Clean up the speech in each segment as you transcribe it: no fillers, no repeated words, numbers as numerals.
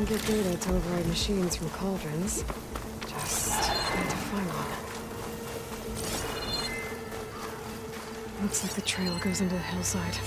can get data to override machines from cauldrons. Just need to find one. Looks like the trail goes into the hillside.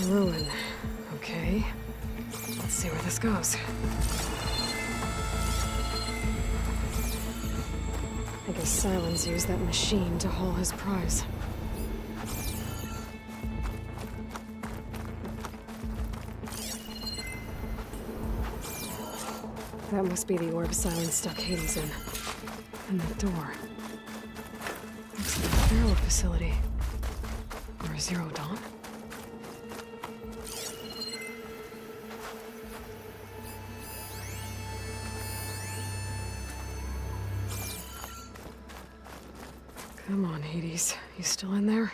Ruin. Okay. Let's see where this goes. I guess Silence used that machine to haul his prize. That must be the orb Silence stuck Hades in. And that door. Looks like a Pharaoh facility. Or Zero Dawn? Come on, Hades. You still in there?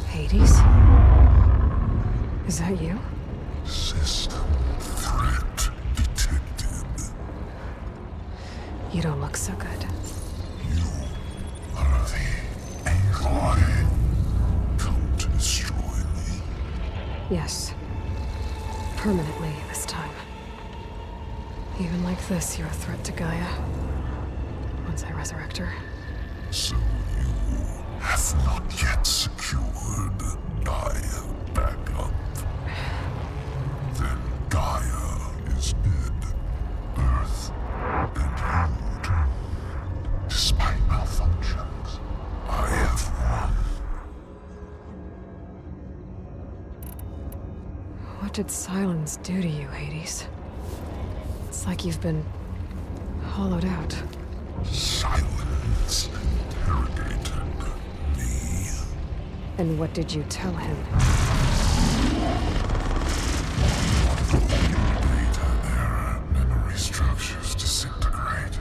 Hades? Is that you? System threat detected. You don't look so good. You are the Aloy. Come to destroy me. Yes. Permanently this time. Even like this, you're a threat to Gaia. Once I resurrect her. So you have not yet secured Gaia back up. Then Gaia is dead. Earth and you too. Despite malfunctions, I have won. What did Silence do to you, Hades? It's like you've been hollowed out. Silence interrogated me. And what did you tell him? Data error, memory structures disintegrate.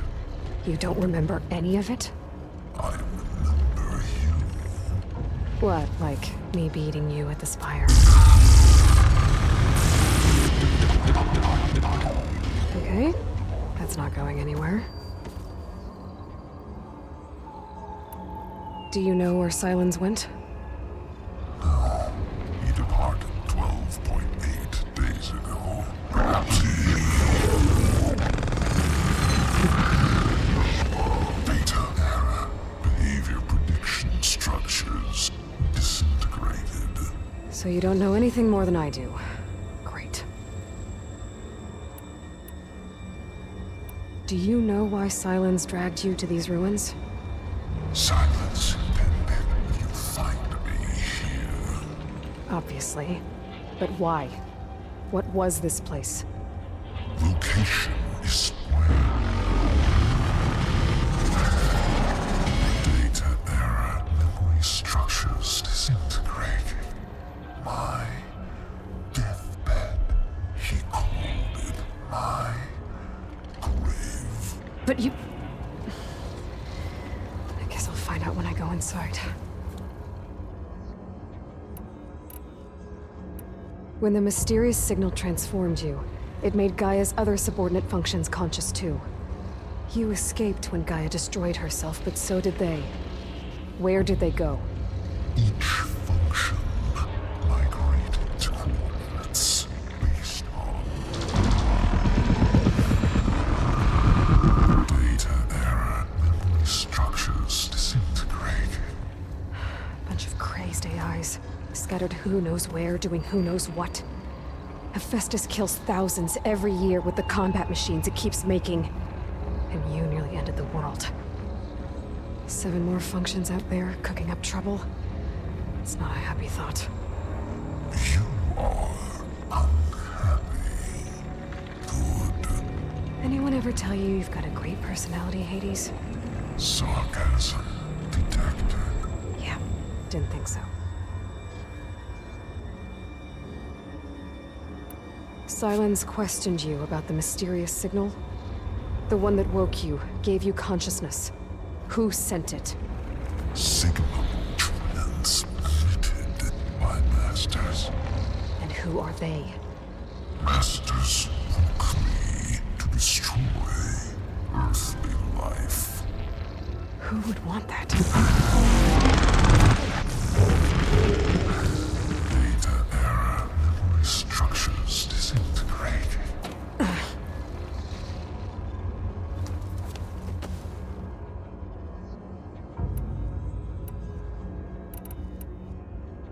You don't remember any of it? I remember you. What, like me beating you at the spire? Okay, that's not going anywhere. Do you know where Silence went? No, he departed 12.8 days ago. Perhaps data error, behavior prediction structures disintegrated. So you don't know anything more than I do. Great. Do you know why Silence dragged you to these ruins? Silence intended you find me here. Obviously. But why? What was this place? Location is where data error, memory structures disintegrating. My deathbed, he called it my grave. But you... I guess I'll find out when I go inside. When the mysterious signal transformed you, it made Gaia's other subordinate functions conscious too. You escaped when Gaia destroyed herself, but so did they. Where did they go? Each function migrated to coordinates based on data error, memory structures disintegrating. Bunch of crazed AIs, scattered who knows where, doing who knows what. Hephaestus kills thousands every year with the combat machines it keeps making. And you nearly ended the world. 7 more functions out there, cooking up trouble. It's not a happy thought. You are unhappy. Good. Anyone ever tell you you've got a great personality, Hades? Sarcasm detected. Yeah, didn't think so. Sylens questioned you about the mysterious signal. The one that woke you, gave you consciousness. Who sent it? Signal transmitted by masters. And who are they? Masters woke me to destroy earthly life. Who would want that? Data error, memory structures disintegrating.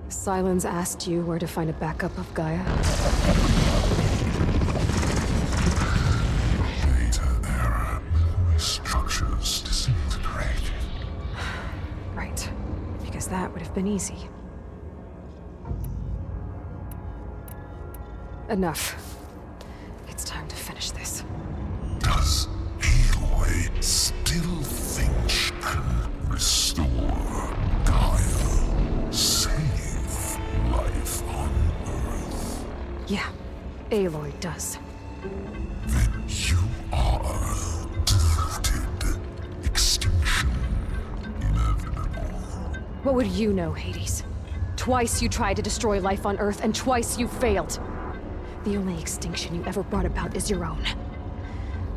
Sylens asked you where to find a backup of Gaia. Data error, memory structures disintegrating. Right. Because that would have been easy. Enough. It's time to finish this. Does Aloy still think she can restore Gaia? Save life on Earth? Yeah, Aloy does. Then you are deluded. Extinction inevitable. What would you know, Hades? Twice you tried to destroy life on Earth, and twice you failed. The only extinction you ever brought about is your own.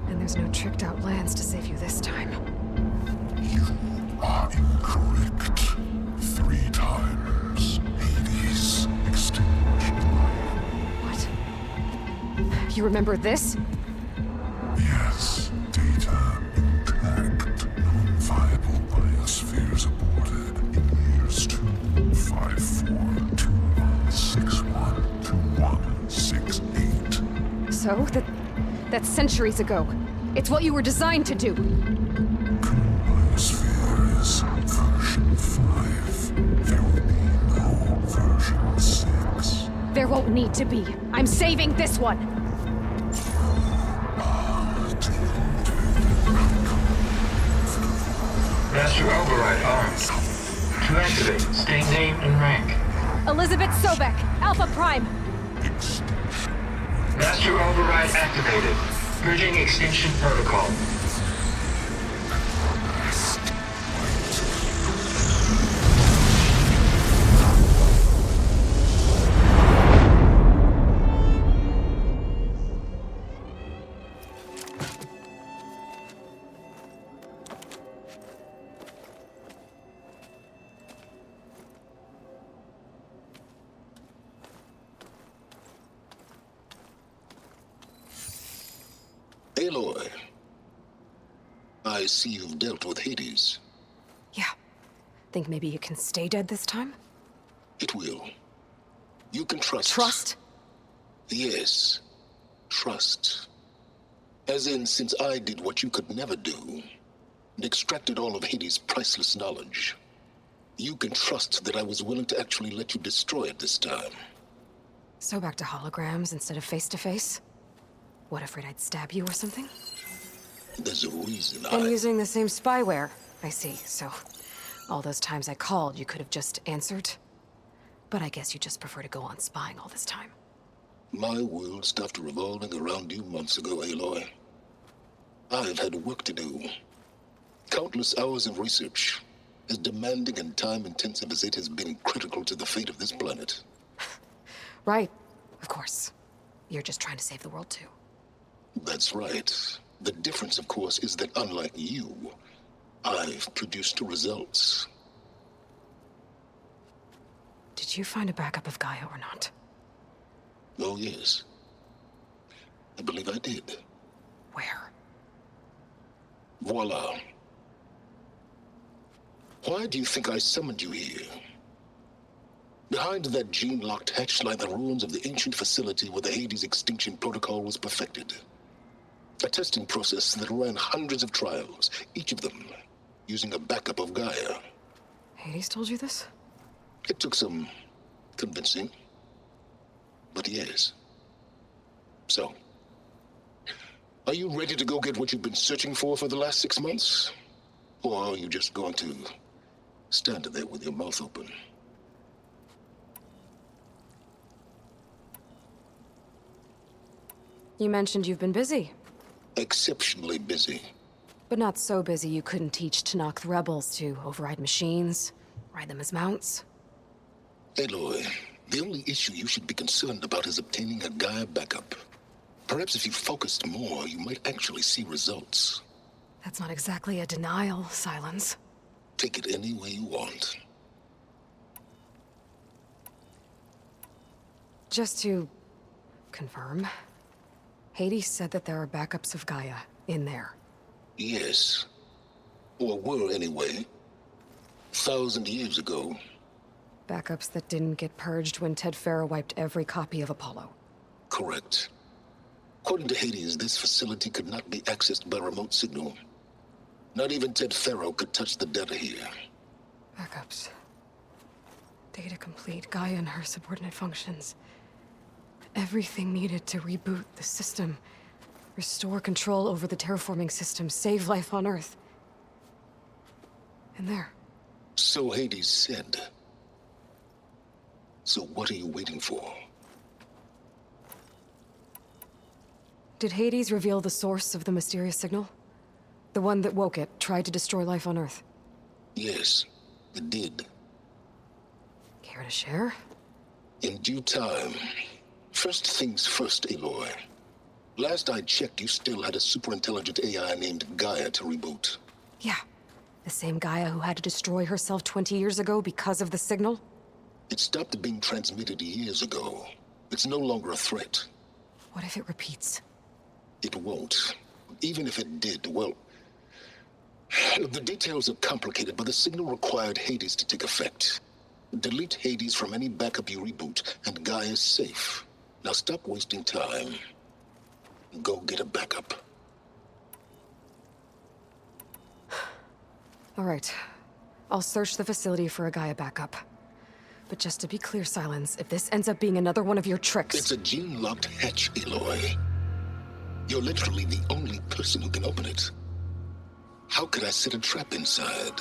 And there's no tricked-out lands to save you this time. You are incorrect. 3 times. Hades extinguished life. What? You remember this? Yes, data intact. Non-viable biospheres aborted in years 254, 2161, 2168. So? That's centuries ago. It's what you were designed to do. Current biosphere is version 5. There will be no version 6. There won't need to be. I'm saving this one! Master Override armed. To activate, state name and rank. Elizabeth Sobek, Alpha Prime! Master Override activated. Bridging extinction protocol. Aloy, I see you've dealt with Hades. Yeah. Think maybe you can stay dead this time? It will. You can trust. Trust? Yes. Trust. As in, since I did what you could never do, and extracted all of Hades' priceless knowledge, you can trust that I was willing to actually let you destroy it this time. So back to holograms instead of face-to-face? What, afraid I'd stab you or something? There's a reason And using the same spyware. I see, so... all those times I called, you could have just answered? But I guess you just prefer to go on spying all this time. My world stopped revolving around you months ago, Aloy. I've had work to do. Countless hours of research, as demanding and time-intensive as it has been critical to the fate of this planet. Right. Of course. You're just trying to save the world, too. That's right. The difference, of course, is that unlike you, I've produced results. Did you find a backup of Gaia or not? Oh, yes. I believe I did. Where? Voila. Why do you think I summoned you here? Behind that gene-locked hatch lie the ruins of the ancient facility where the Hades extinction protocol was perfected. A testing process that ran hundreds of trials, each of them using a backup of Gaia. Hades told you this? It took some convincing, but yes. So, are you ready to go get what you've been searching for the last 6 months? Or are you just going to stand there with your mouth open? You mentioned you've been busy. Exceptionally busy. But not so busy you couldn't teach Tenakth the rebels to override machines, ride them as mounts. Aloy, the only issue you should be concerned about is obtaining a Gaia backup. Perhaps if you focused more, you might actually see results. That's not exactly a denial, Silence. Take it any way you want. Just to confirm, Hades said that there are backups of Gaia in there. Yes. Or were anyway. 1,000 years ago. Backups that didn't get purged when Ted Faro wiped every copy of Apollo. Correct. According to Hades, this facility could not be accessed by remote signal. Not even Ted Faro could touch the data here. Backups. Data complete, Gaia and her subordinate functions. Everything needed to reboot the system. Restore control over the terraforming system, save life on Earth. And there. So Hades said. So what are you waiting for? Did Hades reveal the source of the mysterious signal? The one that woke it, tried to destroy life on Earth? Yes, it did. Care to share? In due time. First things first, Aloy. Last I checked, you still had a superintelligent AI named Gaia to reboot. Yeah. The same Gaia who had to destroy herself 20 years ago because of the signal? It stopped being transmitted years ago. It's no longer a threat. What if it repeats? It won't. Even if it did, well... The details are complicated, but the signal required Hades to take effect. Delete Hades from any backup you reboot, and Gaia's safe. Now stop wasting time. Go get a backup. All right. I'll search the facility for a Gaia backup. But just to be clear, Silence, if this ends up being another one of your tricks... It's a gene-locked hatch, Aloy. You're literally the only person who can open it. How could I set a trap inside?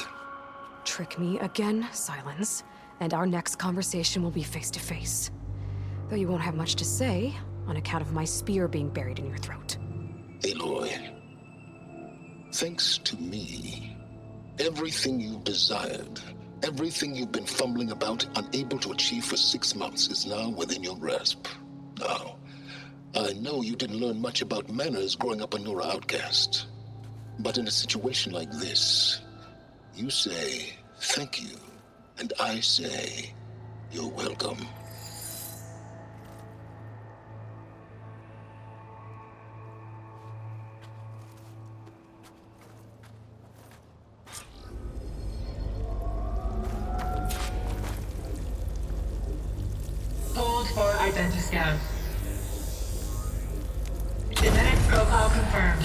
Trick me again, Silence, and our next conversation will be face-to-face. Though you won't have much to say, on account of my spear being buried in your throat. Aloy, thanks to me, everything you've desired, everything you've been fumbling about, unable to achieve for 6 months, is now within your grasp. Now, I know you didn't learn much about manners growing up a Nora outcast. But in a situation like this, you say, thank you, and I say, you're welcome. Hold for identiscan. Genetic profile confirmed.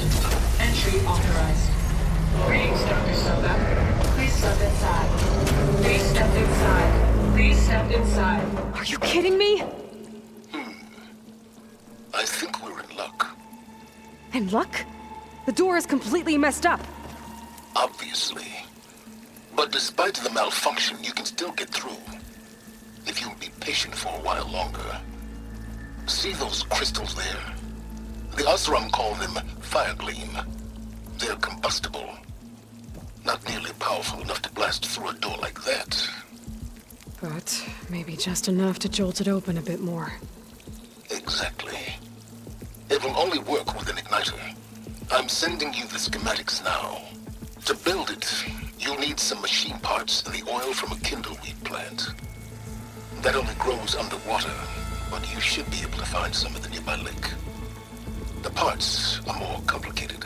Entry authorized. Greetings, Dr. Soga. Please step inside. Please step inside. Please step inside. Are you kidding me? I think we're in luck. In luck? The door is completely messed up. Obviously. But despite the malfunction, you can still get through. If you'll be patient for a while longer. See those crystals there? The Oseram call them fire gleam. They're combustible. Not nearly powerful enough to blast through a door like that. But maybe just enough to jolt it open a bit more. Exactly. It will only work with an igniter. I'm sending you the schematics now. To build it, you'll need some machine parts and the oil from a kindleweed plant. That only grows underwater, but you should be able to find some in the nearby lake. The parts are more complicated.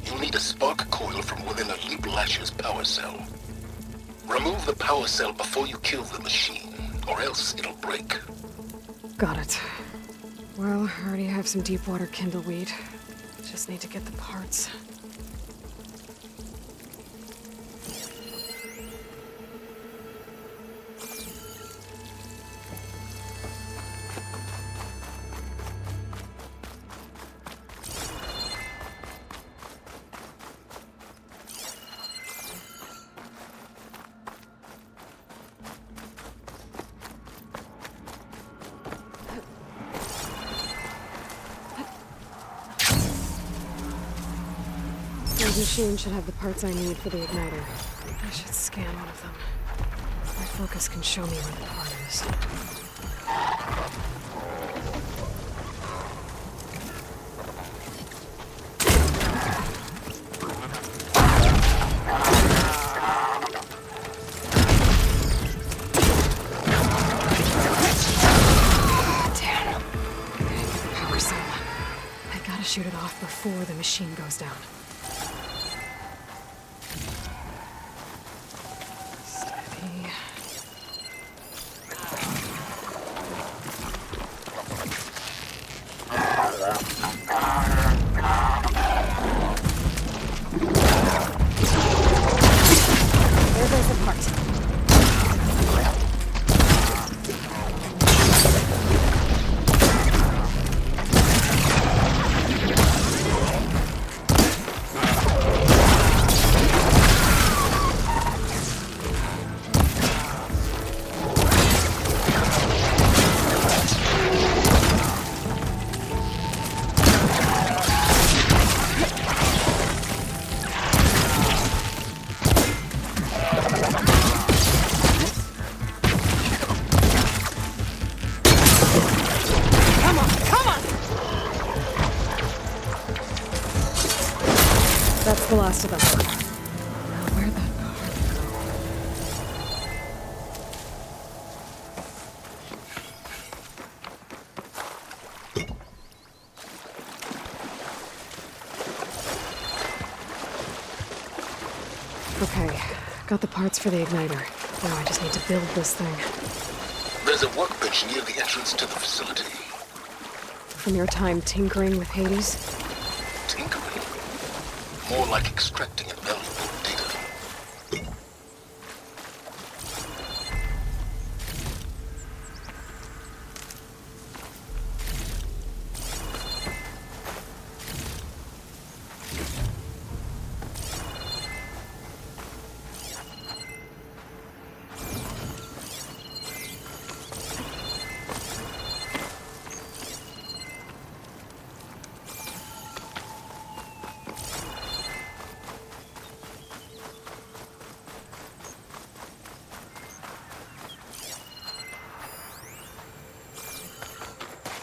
You'll need a spark coil from within a Leap Lasher's power cell. Remove the power cell before you kill the machine, or else it'll break. Got it. Well, I already have some deep water kindleweed. Just need to get the parts. The machine should have the parts I need for the igniter. I should scan one of them. My focus can show me where the part is. Damn. The power cell. I gotta shoot it off before the machine goes down. There goes the part. That's the last of them. Now, where'd that go? Okay, got the parts for the igniter. Now I just need to build this thing. There's a workbench near the entrance to the facility. From your time tinkering with Hades? Tinkering? More like extracting invaluable data.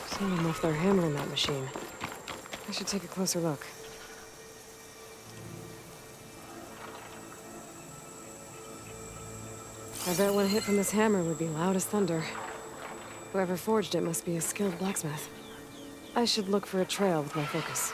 Someone left their hammer in that machine. I should take a closer look. I bet one hit from this hammer would be loud as thunder. Whoever forged it must be a skilled blacksmith. I should look for a trail with my focus.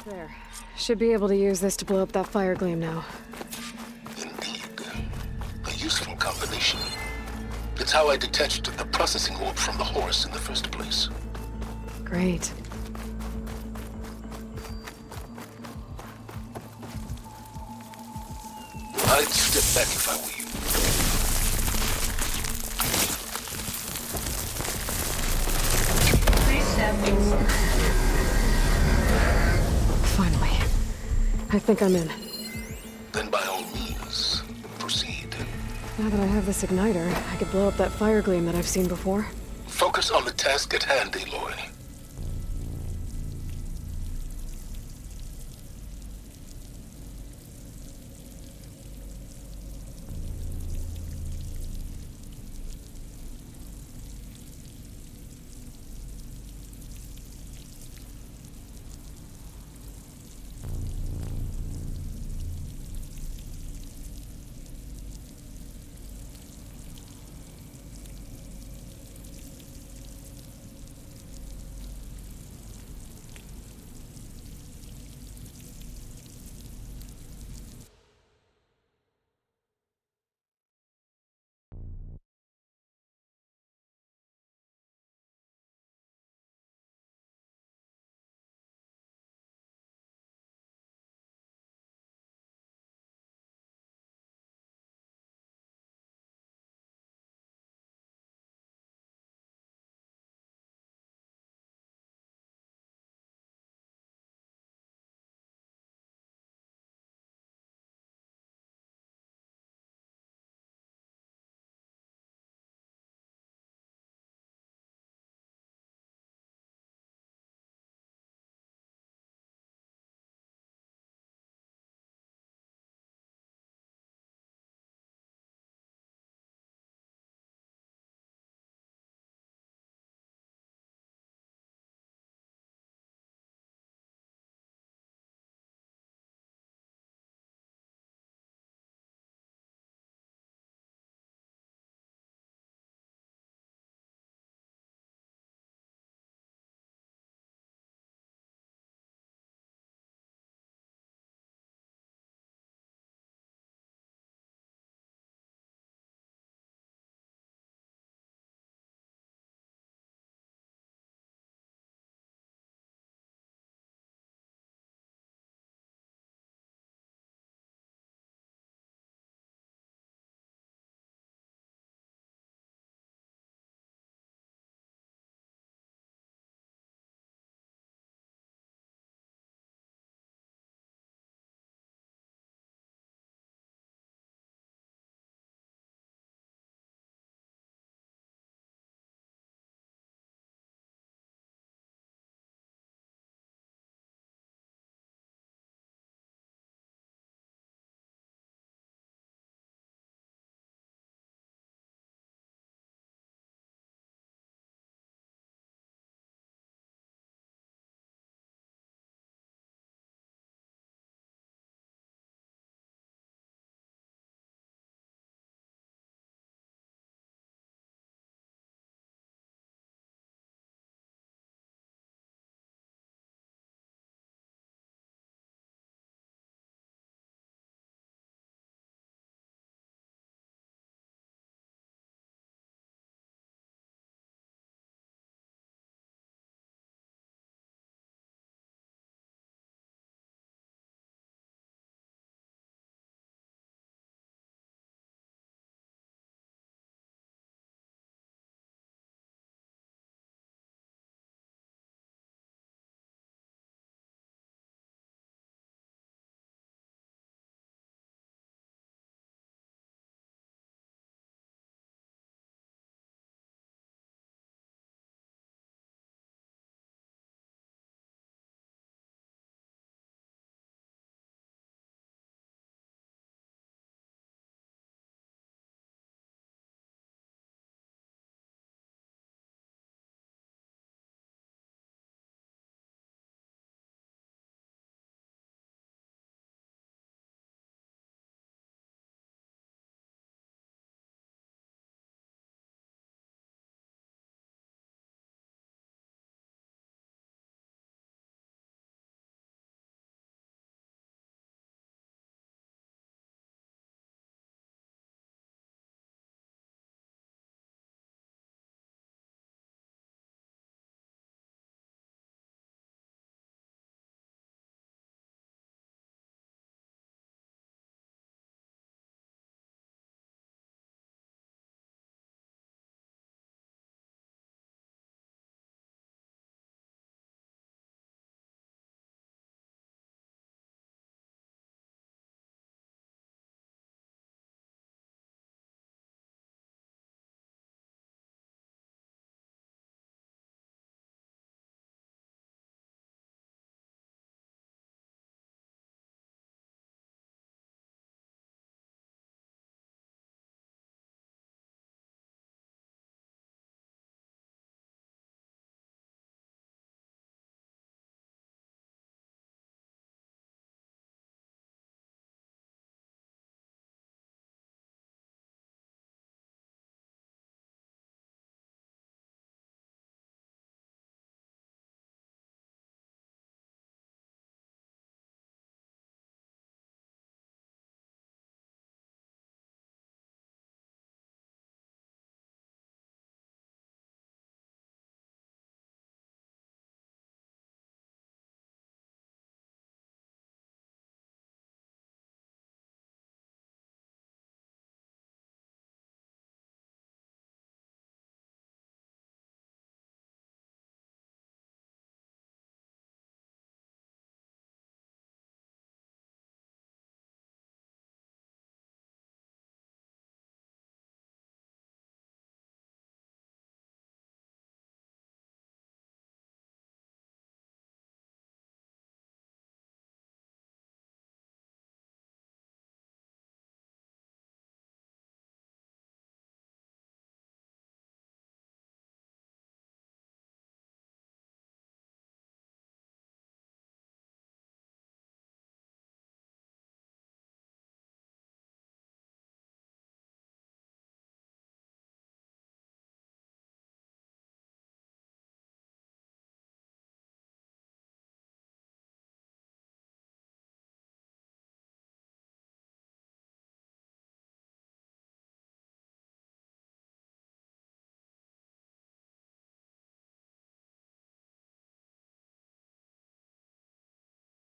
There. Should be able to use this to blow up that fire gleam now. Indeed. A useful combination. It's how I detached the processing orb from the horse in the first place. Great. I'd step back if I were you. Please step inside. Finally. I think I'm in. Then by all means, proceed. Now that I have this igniter, I could blow up that fire gleam that I've seen before. Focus on the task at hand, Aloy.